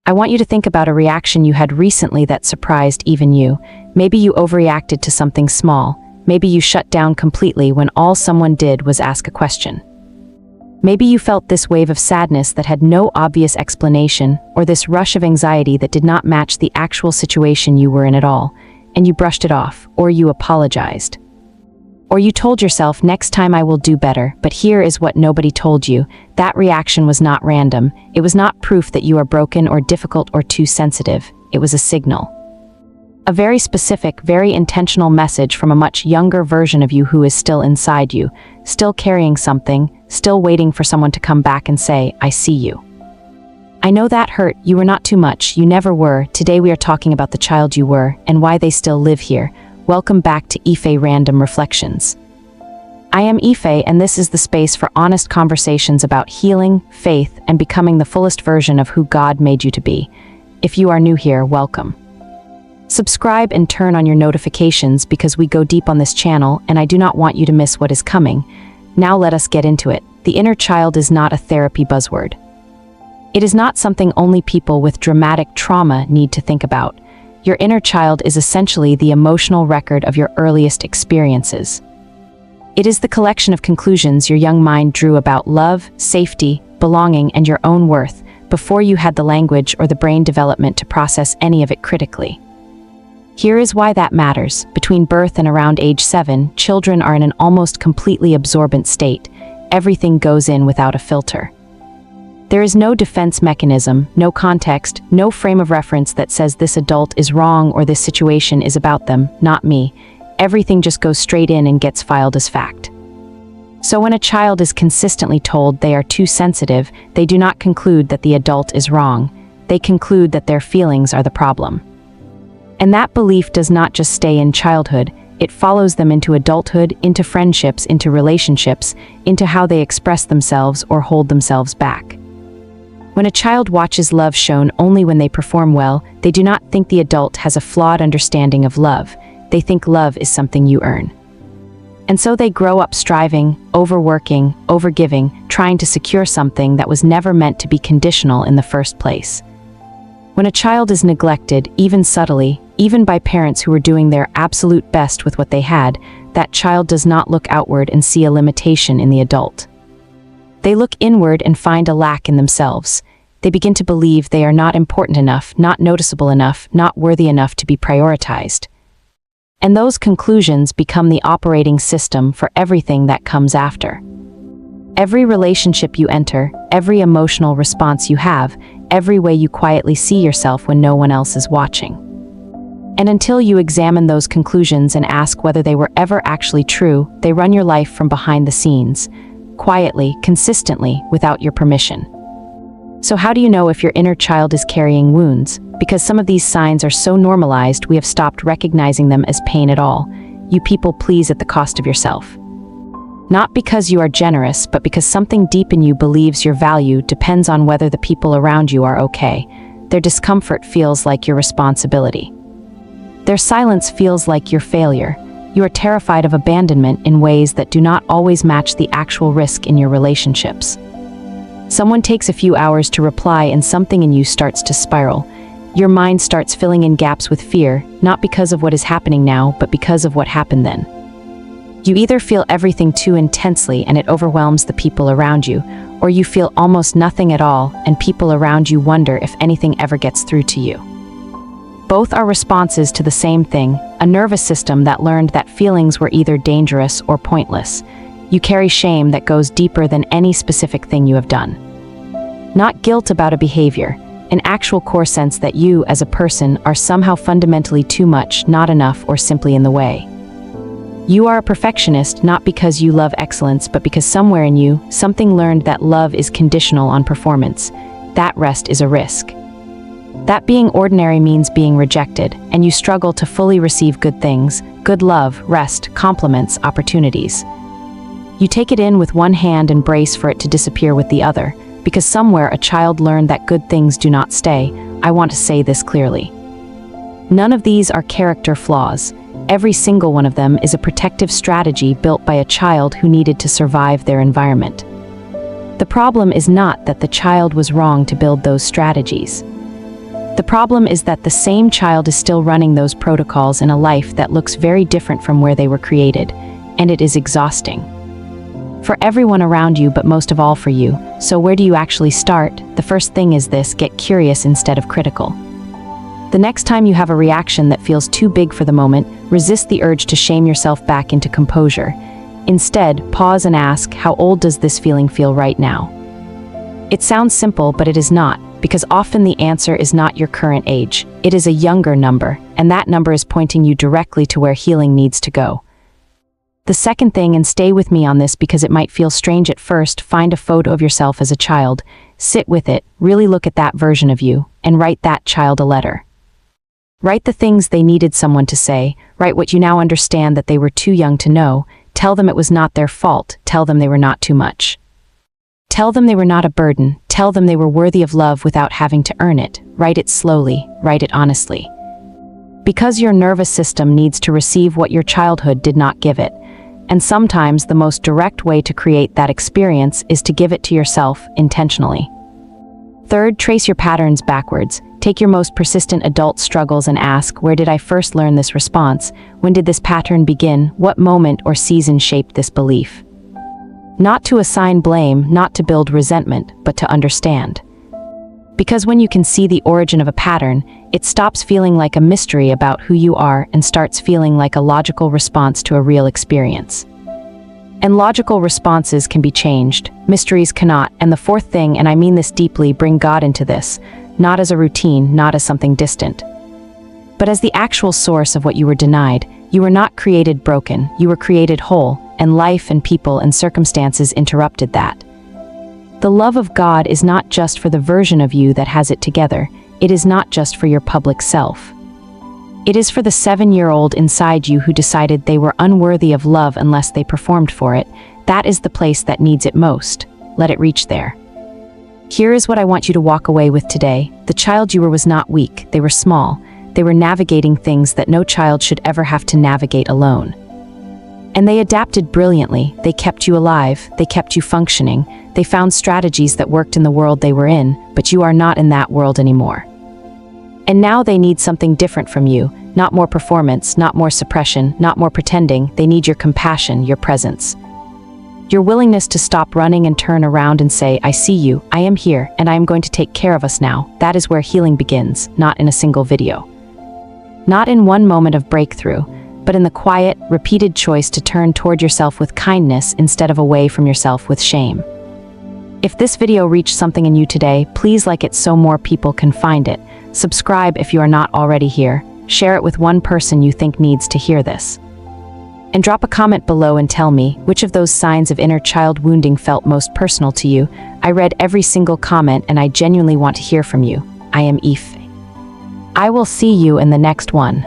I want you to think about a reaction you had recently that surprised even you. Maybe you overreacted to something small. Maybe you shut down completely when all someone did was ask a question. Maybe you felt this wave of sadness that had no obvious explanation, or this rush of anxiety that did not match the actual situation you were in at all, and you brushed it off, or you apologized. Or you told yourself, next time I will do better, but here is what nobody told you. That reaction was not random. It was not proof that you are broken or difficult or too sensitive. It was a signal. A very specific, very intentional message from a much younger version of you who is still inside you, still carrying something, still waiting for someone to come back and say, I see you. I know that hurt. You were not too much. You never were. Today we are talking about the child you were and why they still live here. Welcome back to Ife Random Reflections. I am Ife, and this is the space for honest conversations about healing, faith, and becoming the fullest version of who God made you to be. If you are new here, welcome. Subscribe and turn on your notifications because we go deep on this channel and I do not want you to miss what is coming. Now let us get into it. The inner child is not a therapy buzzword. It is not something only people with dramatic trauma need to think about. Your inner child is essentially the emotional record of your earliest experiences. It is the collection of conclusions your young mind drew about love, safety, belonging, and your own worth before you had the language or the brain development to process any of it critically. Here is why that matters. Between birth and around age 7, children are in an almost completely absorbent state. Everything goes in without a filter. There is no defense mechanism, no context, no frame of reference that says this adult is wrong or this situation is about them, not me. Everything just goes straight in and gets filed as fact. So when a child is consistently told they are too sensitive, they do not conclude that the adult is wrong. They conclude that their feelings are the problem. And that belief does not just stay in childhood, it follows them into adulthood, into friendships, into relationships, into how they express themselves or hold themselves back. When a child watches love shown only when they perform well, they do not think the adult has a flawed understanding of love. They think love is something you earn. And so they grow up striving, overworking, overgiving, trying to secure something that was never meant to be conditional in the first place. When a child is neglected, even subtly, even by parents who were doing their absolute best with what they had, that child does not look outward and see a limitation in the adult. They look inward and find a lack in themselves. They begin to believe they are not important enough, not noticeable enough, not worthy enough to be prioritized. And those conclusions become the operating system for everything that comes after. Every relationship you enter, every emotional response you have, every way you quietly see yourself when no one else is watching. And until you examine those conclusions and ask whether they were ever actually true, they run your life from behind the scenes, quietly, consistently, without your permission. So how do you know if your inner child is carrying wounds? Because some of these signs are so normalized, we have stopped recognizing them as pain at all. You people please at the cost of yourself. Not because you are generous, but because something deep in you believes your value depends on whether the people around you are okay. Their discomfort feels like your responsibility. Their silence feels like your failure. You are terrified of abandonment in ways that do not always match the actual risk in your relationships. Someone takes a few hours to reply and something in you starts to spiral. Your mind starts filling in gaps with fear, not because of what is happening now, but because of what happened then. You either feel everything too intensely and it overwhelms the people around you, or you feel almost nothing at all and people around you wonder if anything ever gets through to you. Both are responses to the same thing, a nervous system that learned that feelings were either dangerous or pointless. You carry shame that goes deeper than any specific thing you have done. Not guilt about a behavior, an actual core sense that you, as a person, are somehow fundamentally too much, not enough, or simply in the way. You are a perfectionist not because you love excellence, but because somewhere in you, something learned that love is conditional on performance. That rest is a risk. That being ordinary means being rejected, and you struggle to fully receive good things, good love, rest, compliments, opportunities. You take it in with one hand and brace for it to disappear with the other, because somewhere a child learned that good things do not stay. I want to say this clearly. None of these are character flaws. Every single one of them is a protective strategy built by a child who needed to survive their environment. The problem is not that the child was wrong to build those strategies. The problem is that the same child is still running those protocols in a life that looks very different from where they were created, and it is exhausting. For everyone around you, but most of all for you. So where do you actually start? The first thing is this: get curious instead of critical. The next time you have a reaction that feels too big for the moment, resist the urge to shame yourself back into composure. Instead, pause and ask, how old does this feeling feel right now? It sounds simple, but it is not, because often the answer is not your current age. It is a younger number, and that number is pointing you directly to where healing needs to go. The second thing, and stay with me on this because it might feel strange at first, find a photo of yourself as a child, sit with it, really look at that version of you, and write that child a letter. Write the things they needed someone to say, write what you now understand that they were too young to know, tell them it was not their fault, tell them they were not too much. Tell them they were not a burden, tell them they were worthy of love without having to earn it, write it slowly, write it honestly. Because your nervous system needs to receive what your childhood did not give it, and sometimes the most direct way to create that experience is to give it to yourself intentionally. Third, trace your patterns backwards. Take your most persistent adult struggles and ask, where did I first learn this response? When did this pattern begin? What moment or season shaped this belief? Not to assign blame, not to build resentment, but to understand. Because when you can see the origin of a pattern, it stops feeling like a mystery about who you are and starts feeling like a logical response to a real experience. And logical responses can be changed, mysteries cannot. And the fourth thing, and I mean this deeply, bring God into this, not as a routine, not as something distant, but as the actual source of what you were denied. You were not created broken, you were created whole, and life and people and circumstances interrupted that. The love of God is not just for the version of you that has it together. It is not just for your public self. It is for the 7-year-old inside you who decided they were unworthy of love unless they performed for it. That is the place that needs it most. Let it reach there. Here is what I want you to walk away with today. The child you were was not weak. They were small. They were navigating things that no child should ever have to navigate alone. And they adapted brilliantly. They kept you alive. They kept you functioning. They found strategies that worked in the world they were in, but you are not in that world anymore. And now they need something different from you. Not more performance, not more suppression, not more pretending. They need your compassion, your presence. Your willingness to stop running and turn around and say, I see you, I am here, and I am going to take care of us now. That is where healing begins, not in a single video. Not in one moment of breakthrough, but in the quiet, repeated choice to turn toward yourself with kindness instead of away from yourself with shame. If this video reached something in you today, please like it so more people can find it. Subscribe if you are not already here. Share it with one person you think needs to hear this. And drop a comment below and tell me, which of those signs of inner child wounding felt most personal to you? I read every single comment and I genuinely want to hear from you. I am Ife. I will see you in the next one.